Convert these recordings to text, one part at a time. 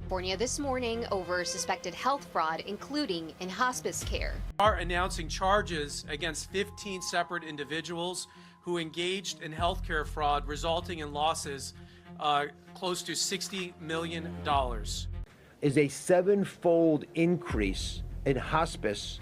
California this morning over suspected health fraud, including in hospice care. Are announcing charges against 15 separate individuals who engaged in healthcare fraud, resulting in losses close to $60 million. Is a seven-fold increase in hospice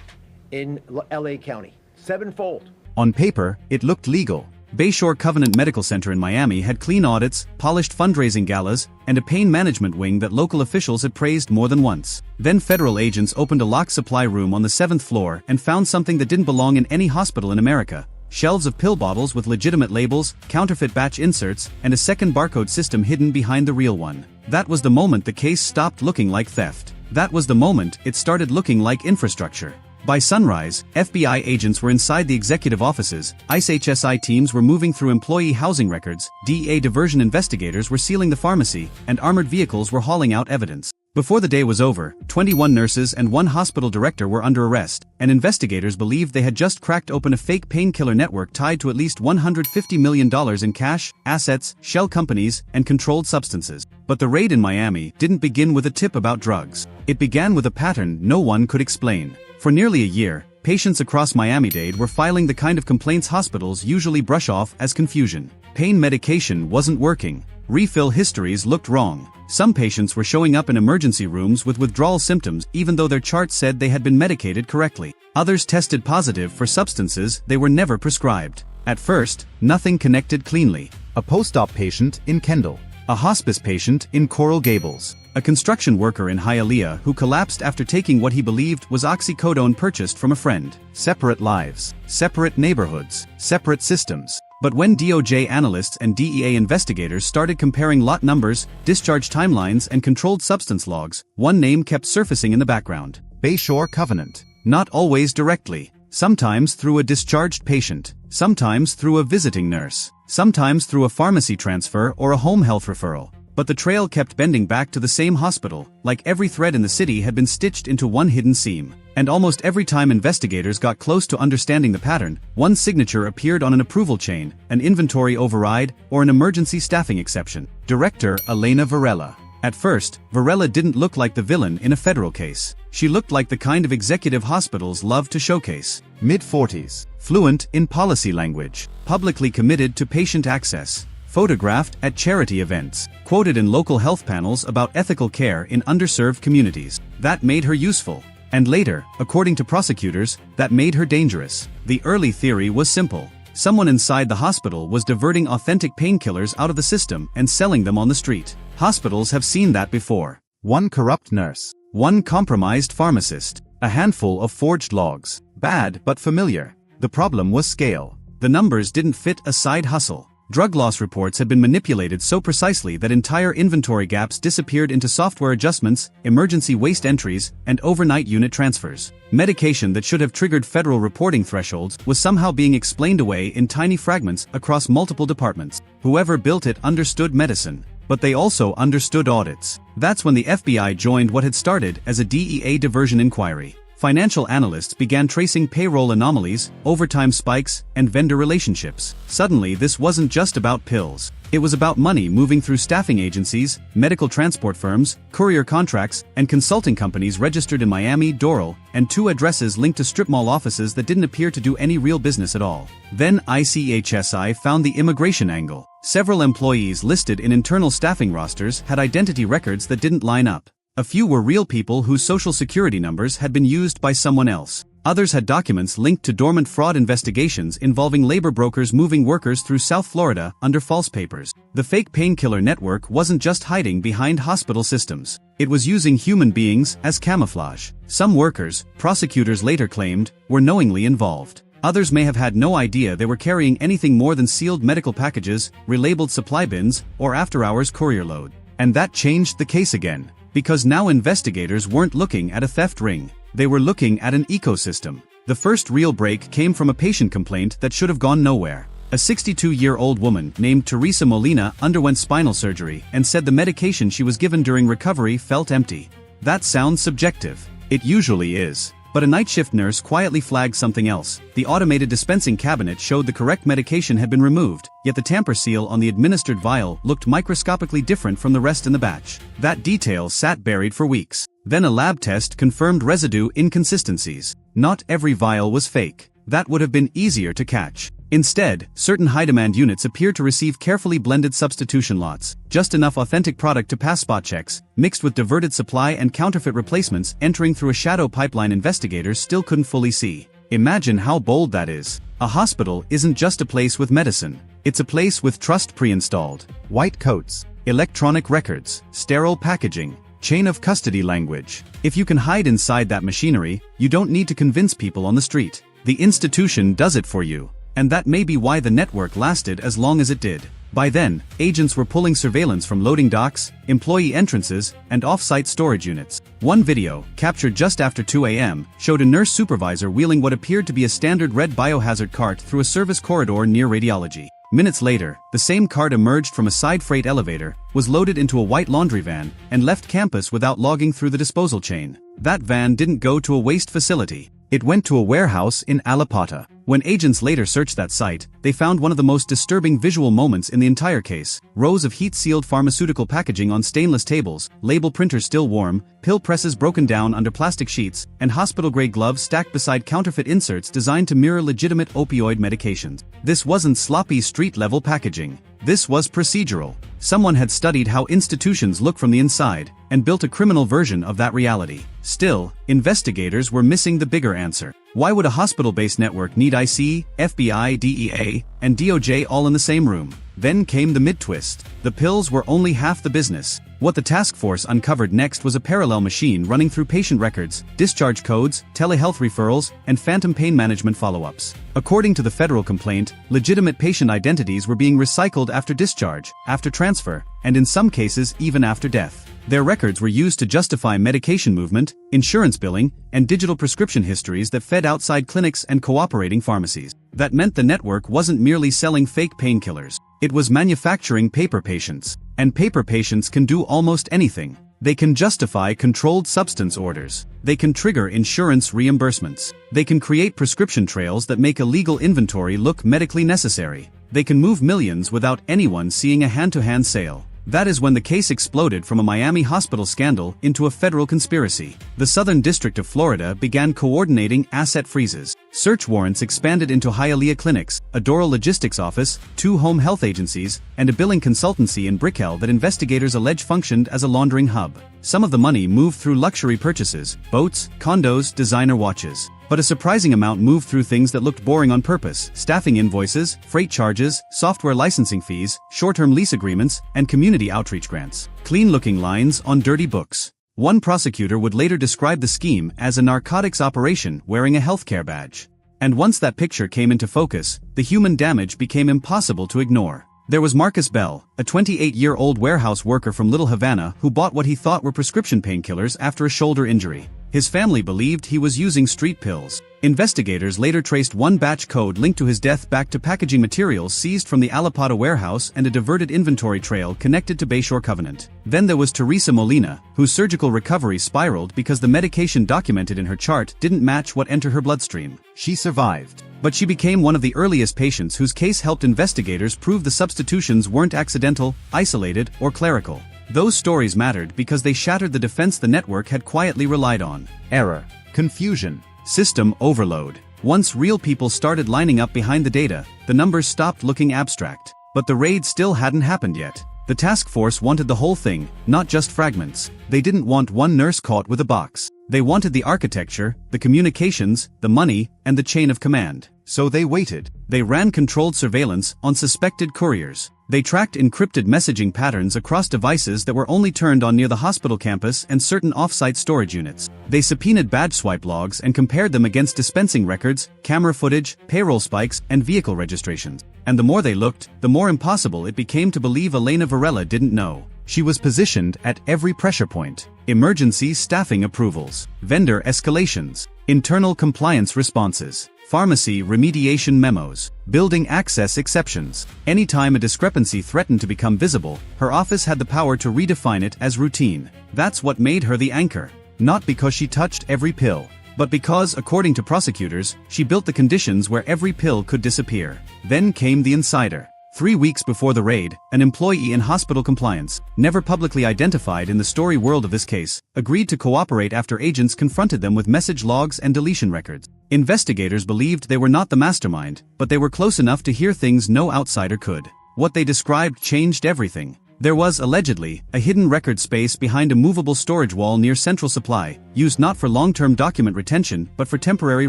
in LA County. Sevenfold. On paper, it looked legal. Bayshore Covenant Medical Center in Miami had clean audits, polished fundraising galas, and a pain management wing that local officials had praised more than once. Then federal agents opened a locked supply room on the 7th floor and found something that didn't belong in any hospital in America. Shelves of pill bottles with legitimate labels, counterfeit batch inserts, and a second barcode system hidden behind the real one. That was the moment the case stopped looking like theft. That was the moment it started looking like infrastructure. By sunrise, FBI agents were inside the executive offices, ICE HSI teams were moving through employee housing records, DEA diversion investigators were sealing the pharmacy, and armored vehicles were hauling out evidence. Before the day was over, 21 nurses and one hospital director were under arrest, and investigators believed they had just cracked open a fake painkiller network tied to at least $150 million in cash, assets, shell companies, and controlled substances. But the raid in Miami didn't begin with a tip about drugs. It began with a pattern no one could explain. For nearly a year, patients across Miami-Dade were filing the kind of complaints hospitals usually brush off as confusion. Pain medication wasn't working. Refill histories looked wrong. Some patients were showing up in emergency rooms with withdrawal symptoms even though their charts said they had been medicated correctly. Others tested positive for substances they were never prescribed. At first, nothing connected cleanly. A post-op patient in Kendall. A hospice patient in Coral Gables. A construction worker in Hialeah who collapsed after taking what he believed was oxycodone purchased from a friend. Separate lives. Separate neighborhoods. Separate systems. But when DOJ analysts and DEA investigators started comparing lot numbers, discharge timelines, and controlled substance logs, one name kept surfacing in the background. Bayshore Covenant. Not always directly. Sometimes through a discharged patient. Sometimes through a visiting nurse. Sometimes through a pharmacy transfer or a home health referral. But the trail kept bending back to the same hospital, like every thread in the city had been stitched into one hidden seam. And almost every time investigators got close to understanding the pattern, one signature appeared on an approval chain, an inventory override, or an emergency staffing exception. Director Elena Varela. At first, Varela didn't look like the villain in a federal case. She looked like the kind of executive hospitals love to showcase. Mid-40s. Fluent in policy language. Publicly committed to patient access. Photographed at charity events, quoted in local health panels about ethical care in underserved communities. That made her useful. And later, according to prosecutors, that made her dangerous. The early theory was simple. Someone inside the hospital was diverting authentic painkillers out of the system and selling them on the street. Hospitals have seen that before. One corrupt nurse. One compromised pharmacist. A handful of forged logs. Bad but familiar. The problem was scale. The numbers didn't fit a side hustle. Drug loss reports had been manipulated so precisely that entire inventory gaps disappeared into software adjustments, emergency waste entries, and overnight unit transfers. Medication that should have triggered federal reporting thresholds was somehow being explained away in tiny fragments across multiple departments. Whoever built it understood medicine. But they also understood audits. That's when the FBI joined what had started as a DEA diversion inquiry. Financial analysts began tracing payroll anomalies, overtime spikes, and vendor relationships. Suddenly, this wasn't just about pills. It was about money moving through staffing agencies, medical transport firms, courier contracts, and consulting companies registered in Miami, Doral, and 2 addresses linked to strip mall offices that didn't appear to do any real business at all. Then ICHSI found the immigration angle. Several employees listed in internal staffing rosters had identity records that didn't line up. A few were real people whose social security numbers had been used by someone else. Others had documents linked to dormant fraud investigations involving labor brokers moving workers through South Florida under false papers. The fake painkiller network wasn't just hiding behind hospital systems. It was using human beings as camouflage. Some workers, prosecutors later claimed, were knowingly involved. Others may have had no idea they were carrying anything more than sealed medical packages, relabeled supply bins, or after-hours courier load. And that changed the case again. Because now investigators weren't looking at a theft ring. They were looking at an ecosystem. The first real break came from a patient complaint that should have gone nowhere. A 62-year-old woman named Teresa Molina underwent spinal surgery and said the medication she was given during recovery felt empty. That sounds subjective. It usually is. But a night shift nurse quietly flagged something else. The automated dispensing cabinet showed the correct medication had been removed, yet the tamper seal on the administered vial looked microscopically different from the rest in the batch. That detail sat buried for weeks. Then a lab test confirmed residue inconsistencies. Not every vial was fake. That would have been easier to catch. Instead, certain high-demand units appeared to receive carefully blended substitution lots, just enough authentic product to pass spot checks, mixed with diverted supply and counterfeit replacements entering through a shadow pipeline investigators still couldn't fully see. Imagine how bold that is. A hospital isn't just a place with medicine. It's a place with trust pre-installed. White coats. Electronic records, sterile packaging, chain of custody language. If you can hide inside that machinery, you don't need to convince people on the street. The institution does it for you. And that may be why the network lasted as long as it did. By then, agents were pulling surveillance from loading docks, employee entrances, and off-site storage units. One video, captured just after 2 a.m., showed a nurse supervisor wheeling what appeared to be a standard red biohazard cart through a service corridor near radiology. Minutes later, the same cart emerged from a side freight elevator, was loaded into a white laundry van, and left campus without logging through the disposal chain. That van didn't go to a waste facility. It went to a warehouse in Alapata. When agents later searched that site, they found one of the most disturbing visual moments in the entire case. Rows of heat-sealed pharmaceutical packaging on stainless tables, label printers still warm, pill presses broken down under plastic sheets, and hospital-grade gloves stacked beside counterfeit inserts designed to mirror legitimate opioid medications. This wasn't sloppy street-level packaging. This was procedural. Someone had studied how institutions look from the inside, and built a criminal version of that reality. Still, investigators were missing the bigger answer. Why would a hospital-based network need IC, FBI, DEA, and DOJ all in the same room? Then came the mid-twist. The pills were only half the business. What the task force uncovered next was a parallel machine running through patient records, discharge codes, telehealth referrals, and phantom pain management follow-ups. According to the federal complaint, legitimate patient identities were being recycled after discharge, after transfer, and in some cases even after death. Their records were used to justify medication movement, insurance billing, and digital prescription histories that fed outside clinics and cooperating pharmacies. That meant the network wasn't merely selling fake painkillers. It was manufacturing paper patients. And paper patients can do almost anything. They can justify controlled substance orders. They can trigger insurance reimbursements. They can create prescription trails that make a legal inventory look medically necessary. They can move millions without anyone seeing a hand-to-hand sale. That is when the case exploded from a Miami hospital scandal into a federal conspiracy. The Southern District of Florida began coordinating asset freezes. Search warrants expanded into Hialeah clinics, a Doral logistics office, 2 home health agencies, and a billing consultancy in Brickell that investigators allege functioned as a laundering hub. Some of the money moved through luxury purchases, boats, condos, designer watches. But a surprising amount moved through things that looked boring on purpose: staffing invoices, freight charges, software licensing fees, short-term lease agreements, and community outreach grants. Clean-looking lines on dirty books. One prosecutor would later describe the scheme as a narcotics operation wearing a healthcare badge. And once that picture came into focus, the human damage became impossible to ignore. There was Marcus Bell, a 28-year-old warehouse worker from Little Havana who bought what he thought were prescription painkillers after a shoulder injury. His family believed he was using street pills. Investigators later traced one batch code linked to his death back to packaging materials seized from the Alapata warehouse and a diverted inventory trail connected to Bayshore Covenant. Then there was Teresa Molina, whose surgical recovery spiraled because the medication documented in her chart didn't match what entered her bloodstream. She survived. But she became one of the earliest patients whose case helped investigators prove the substitutions weren't accidental, isolated, or clerical. Those stories mattered because they shattered the defense the network had quietly relied on. Error. Confusion. System overload. Once real people started lining up behind the data, the numbers stopped looking abstract. But the raid still hadn't happened yet. The task force wanted the whole thing, not just fragments. They didn't want one nurse caught with a box. They wanted the architecture, the communications, the money, and the chain of command. So they waited. They ran controlled surveillance on suspected couriers. They tracked encrypted messaging patterns across devices that were only turned on near the hospital campus and certain off-site storage units. They subpoenaed badge swipe logs and compared them against dispensing records, camera footage, payroll spikes, and vehicle registrations. And the more they looked, the more impossible it became to believe Elena Varela didn't know. She was positioned at every pressure point. Emergency staffing approvals, vendor escalations, internal compliance responses, pharmacy remediation memos, building access exceptions. Anytime a discrepancy threatened to become visible, her office had the power to redefine it as routine. That's what made her the anchor. Not because she touched every pill, But because, according to prosecutors, she built the conditions where every pill could disappear. Then came the insider. 3 weeks before the raid, an employee in hospital compliance, never publicly identified in the story world of this case, agreed to cooperate after agents confronted them with message logs and deletion records. Investigators believed they were not the mastermind, but they were close enough to hear things no outsider could. What they described changed everything. There was, allegedly, a hidden record space behind a movable storage wall near Central Supply, used not for long-term document retention but for temporary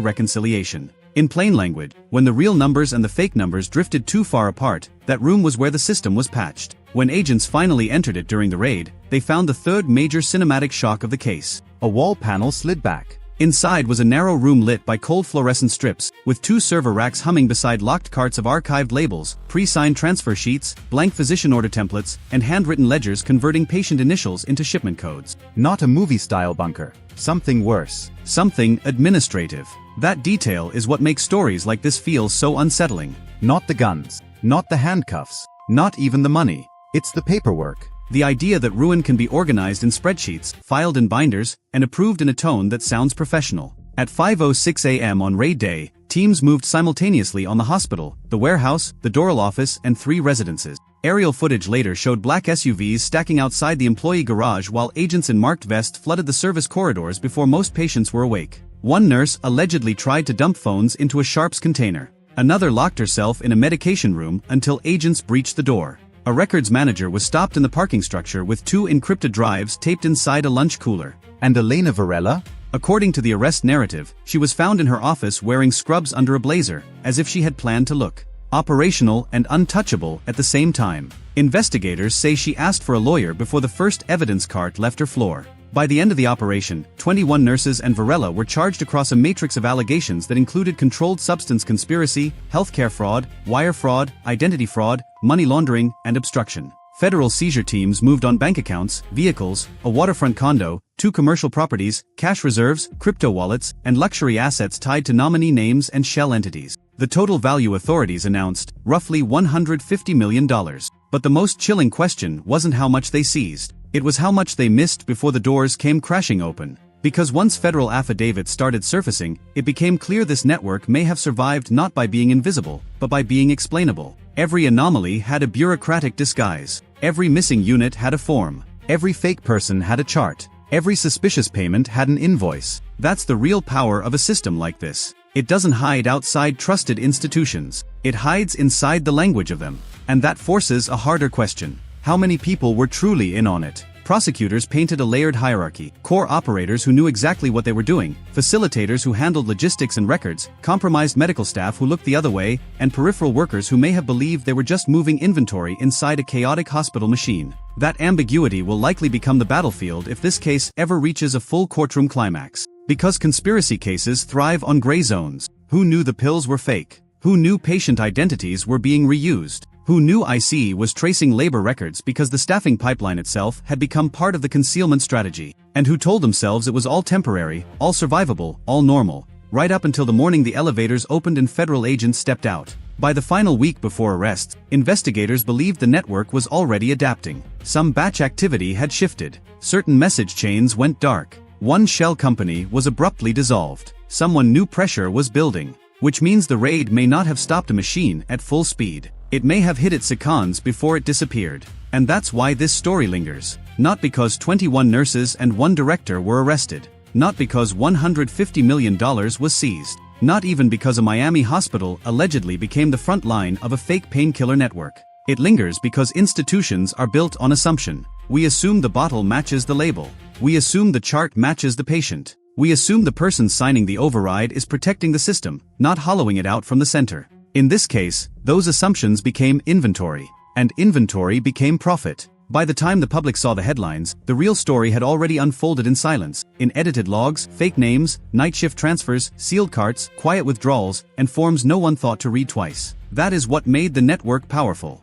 reconciliation. In plain language, when the real numbers and the fake numbers drifted too far apart, that room was where the system was patched. When agents finally entered it during the raid, they found the third major cinematic shock of the case. A wall panel slid back. Inside was a narrow room lit by cold fluorescent strips, with 2 server racks humming beside locked carts of archived labels, pre-signed transfer sheets, blank physician order templates, and handwritten ledgers converting patient initials into shipment codes. Not a movie-style bunker. Something worse. Something administrative. That detail is what makes stories like this feel so unsettling. Not the guns. Not the handcuffs. Not even the money. It's the paperwork. The idea that ruin can be organized in spreadsheets, filed in binders, and approved in a tone that sounds professional. At 5:06 a.m. on raid day, teams moved simultaneously on the hospital, the warehouse, the Doral office, and 3 residences. Aerial footage later showed black SUVs stacking outside the employee garage while agents in marked vests flooded the service corridors before most patients were awake. One nurse allegedly tried to dump phones into a Sharps container. Another locked herself in a medication room until agents breached the door. A records manager was stopped in the parking structure with 2 encrypted drives taped inside a lunch cooler. And Elena Varela? According to the arrest narrative, she was found in her office wearing scrubs under a blazer, as if she had planned to look operational and untouchable at the same time. Investigators say she asked for a lawyer before the first evidence cart left her floor. By the end of the operation, 21 nurses and Varela were charged across a matrix of allegations that included controlled substance conspiracy, healthcare fraud, wire fraud, identity fraud, money laundering, and obstruction. Federal seizure teams moved on bank accounts, vehicles, a waterfront condo, 2 commercial properties, cash reserves, crypto wallets, and luxury assets tied to nominee names and shell entities. The total value authorities announced, roughly $150 million. But the most chilling question wasn't how much they seized. It was how much they missed before the doors came crashing open. Because once federal affidavits started surfacing, it became clear this network may have survived not by being invisible, but by being explainable. Every anomaly had a bureaucratic disguise. Every missing unit had a form. Every fake person had a chart. Every suspicious payment had an invoice. That's the real power of a system like this. It doesn't hide outside trusted institutions. It hides inside the language of them. And that forces a harder question. How many people were truly in on it? Prosecutors painted a layered hierarchy: core operators who knew exactly what they were doing, facilitators who handled logistics and records, compromised medical staff who looked the other way, and peripheral workers who may have believed they were just moving inventory inside a chaotic hospital machine. That ambiguity will likely become the battlefield if this case ever reaches a full courtroom climax. Because conspiracy cases thrive on gray zones. Who knew the pills were fake? Who knew patient identities were being reused? Who knew IC was tracing labor records because the staffing pipeline itself had become part of the concealment strategy? And who told themselves it was all temporary, all survivable, all normal, right up until the morning the elevators opened and federal agents stepped out? By the final week before arrests, investigators believed the network was already adapting. Some batch activity had shifted. Certain message chains went dark. One shell company was abruptly dissolved. Someone knew pressure was building. Which means the raid may not have stopped a machine at full speed. It may have hit its seconds before it disappeared. And that's why this story lingers. Not because 21 nurses and 1 director were arrested. Not because $150 million was seized. Not even because a Miami hospital allegedly became the front line of a fake painkiller network. It lingers because institutions are built on assumption. We assume the bottle matches the label. We assume the chart matches the patient. We assume the person signing the override is protecting the system, not hollowing it out from the center. In this case, those assumptions became inventory, and inventory became profit. By the time the public saw the headlines, the real story had already unfolded in silence, in edited logs, fake names, night shift transfers, sealed carts, quiet withdrawals, and forms no one thought to read twice. That is what made the network powerful.